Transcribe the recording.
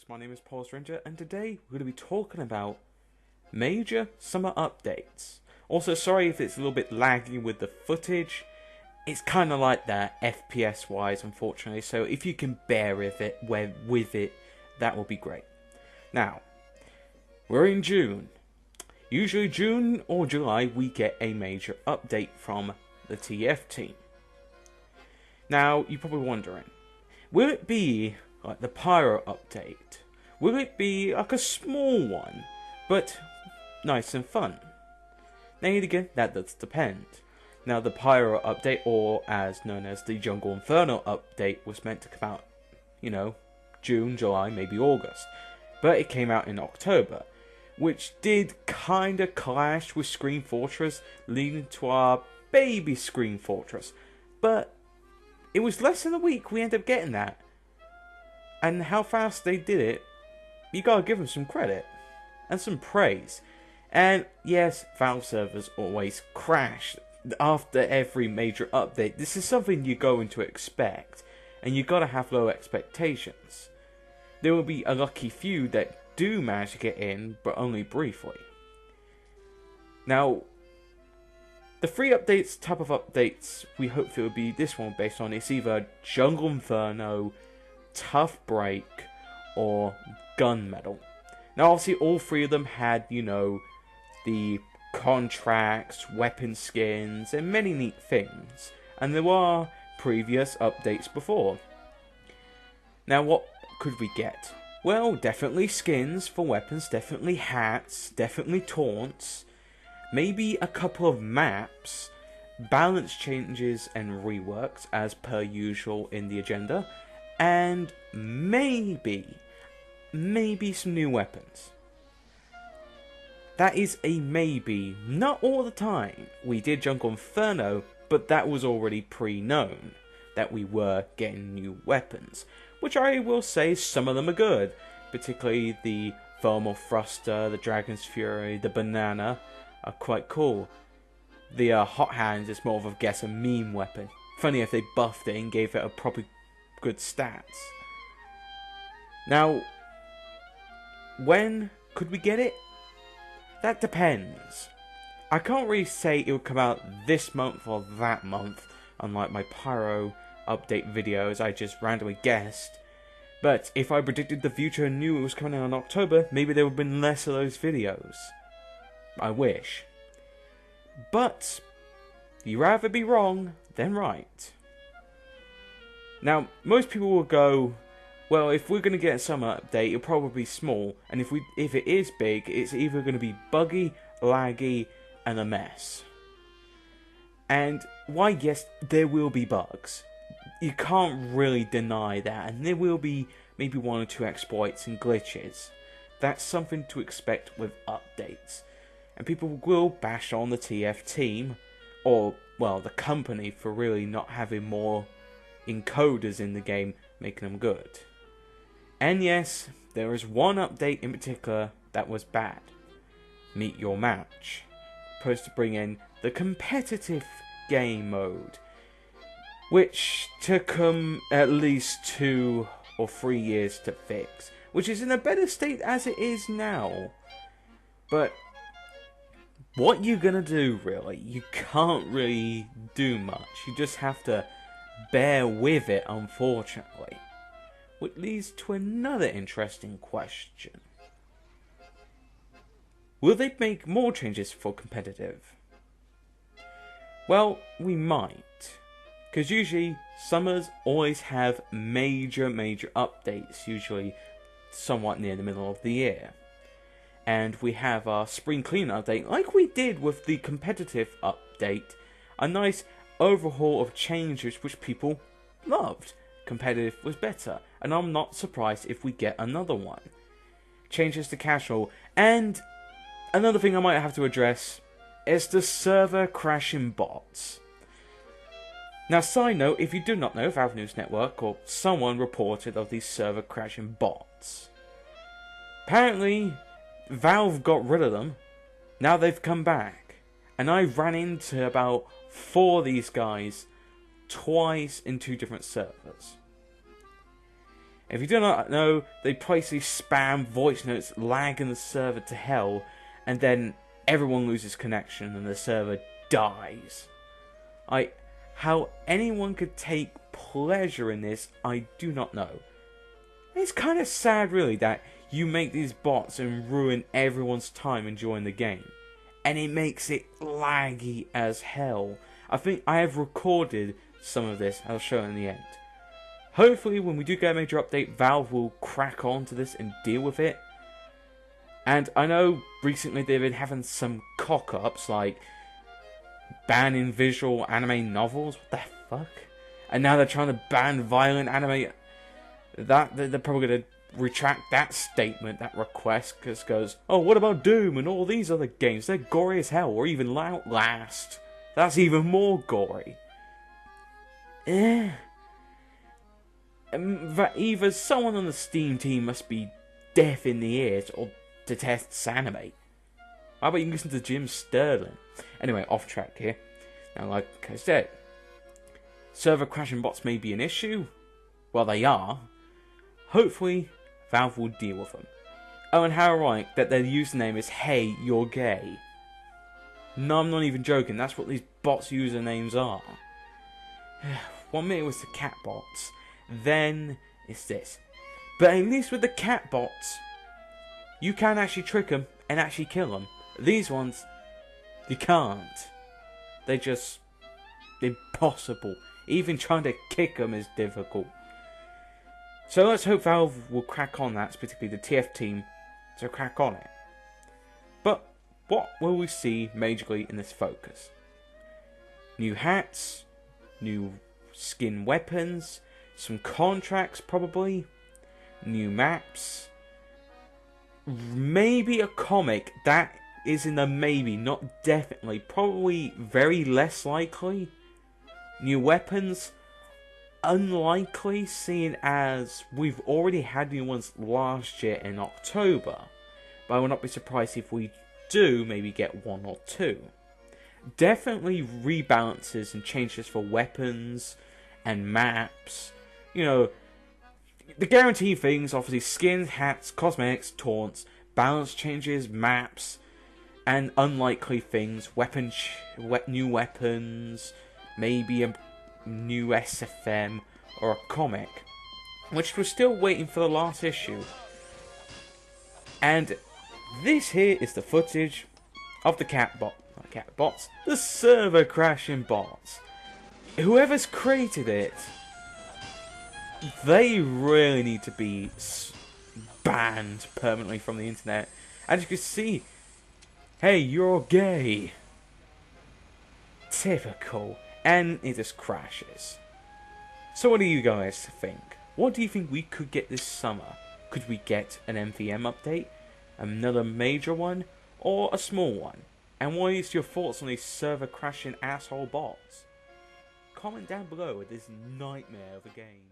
folks, my name is Polis, and today we're going to be talking about major summer updates. Also, sorry if it's a little bit laggy with the footage. It's kind of like that FPS wise, unfortunately, so if you can bear with it, that will be great. Now, we're in June. Usually June or July we get a major update from the TF team. Now, you're probably wondering, will it be like the Pyro update? Will it be like a small one, but nice and fun? Now, again, that does depend. Now, the Pyro update, or as known as the Jungle Inferno update, was meant to come out, June, July, maybe August. But it came out in October, which did kinda clash with Screen Fortress, leading to our baby Screen Fortress. But it was less than a week we ended up getting that. And how fast they did it, you gotta give them some credit and some praise. And yes, Valve servers always crash after every major update. This is something you're going to expect, and you gotta have low expectations. There will be a lucky few that do manage to get in, but only briefly. Now, the free updates type of updates we hope it will be this one based on, it's either Jungle Inferno, Tough Break, or Gunmetal. Now, obviously, all three of them had, the contracts, weapon skins, and many neat things. And there were previous updates before. Now, what could we get? Well, definitely skins for weapons, definitely hats, definitely taunts, maybe a couple of maps, balance changes and reworks as per usual in the agenda, and maybe some new weapons. That is a maybe, not all the time. We did Jungle Inferno, but that was already pre-known that we were getting new weapons, which I will say some of them are good, particularly the Thermal Thruster, the Dragon's Fury, the Banana are quite cool. The Hot Hands is more of a meme weapon. Funny if they buffed it and gave it a proper good stats. Now, when could we get it? That depends. I can't really say it will come out this month or that month, unlike my Pyro update videos I just randomly guessed. But if I predicted the future and knew it was coming out in October, maybe there would have been less of those videos. I wish. But you'd rather be wrong than right. Now, most people will go, well, if we're going to get a summer update, it'll probably be small, and if it is big, it's either going to be buggy, laggy, and a mess. And why, yes, there will be bugs. You can't really deny that, and there will be maybe one or two exploits and glitches. That's something to expect with updates. And people will bash on the TF team, or, well, the company, for really not having more encoders in the game, making them good. And yes, there is one update in particular that was bad. Meet Your Match. Supposed to bring in the competitive game mode, which took them at least 2 or 3 years to fix, which is in a better state as it is now. But what you gonna do, really? You can't really do much. You just have to bear with it, unfortunately. Which leads to another interesting question. Will they make more changes for competitive? Well, we might. Because usually, summers always have major updates, usually somewhat near the middle of the year. And we have our spring clean update, like we did with the competitive update, a nice overhaul of changes which people loved. Competitive was better, and I'm not surprised if we get another one. Changes to casual, and another thing I might have to address is the server crashing bots. Now, side note, if you do not know, Valve News Network or someone reported of these server crashing bots. Apparently, Valve got rid of them. Now they've come back, and I ran into about 4 of these guys twice in 2 different servers. If you do not know, they basically spam voice notes, lagging the server to hell, and then everyone loses connection and the server dies. How anyone could take pleasure in this, I do not know. It's kind of sad, really, that you make these bots and ruin everyone's time enjoying the game. And it makes it laggy as hell. I think I have recorded some of this, I'll show in the end. Hopefully, when we do get a major update, Valve will crack on to this and deal with it. And I know recently they've been having some cock-ups, like banning visual anime novels. What the fuck? And now they're trying to ban violent anime. They're probably going to retract that statement, that request, because it goes, oh, what about Doom and all these other games? They're gory as hell, or even Outlast. That's even more gory. Either someone on the Steam team must be deaf in the ears or detests anime. How about you listen to Jim Sterling? Anyway, off track here. Now, like I said, server crashing bots may be an issue. Well, they are. Hopefully, Valve will deal with them. Oh, and how ironic that their username is Hey, You're Gay. No, I'm not even joking. That's what these bots' usernames are. 1 minute was the cat bots. Then it's this. But at least with the cat bots, you can actually trick them and actually kill them. These ones, you can't. They're just impossible. Even trying to kick them is difficult. So let's hope Valve will crack on that, particularly the TF team, to crack on it. But what will we see majorly in this focus? New hats, new skin weapons, some contracts probably, new maps, maybe a comic. That is in the maybe, not definitely, probably very less likely. New weapons, unlikely, seeing as we've already had new ones last year in October, but I will not be surprised if we do maybe get 1 or 2. Definitely rebalances and changes for weapons and maps. You know, the guaranteed things, obviously skins, hats, cosmetics, taunts, balance changes, maps, and unlikely things, new weapons, maybe a new SFM or a comic, which we're still waiting for the last issue. And this here is the footage of the the server crashing bots. Whoever's created it, they really need to be banned permanently from the internet. As you can see, hey, you're gay. Typical. And it just crashes. So what do you guys think? What do you think we could get this summer? Could we get an MVM update? Another major one? Or a small one? And what is your thoughts on these server crashing asshole bots? Comment down below with this nightmare of a game.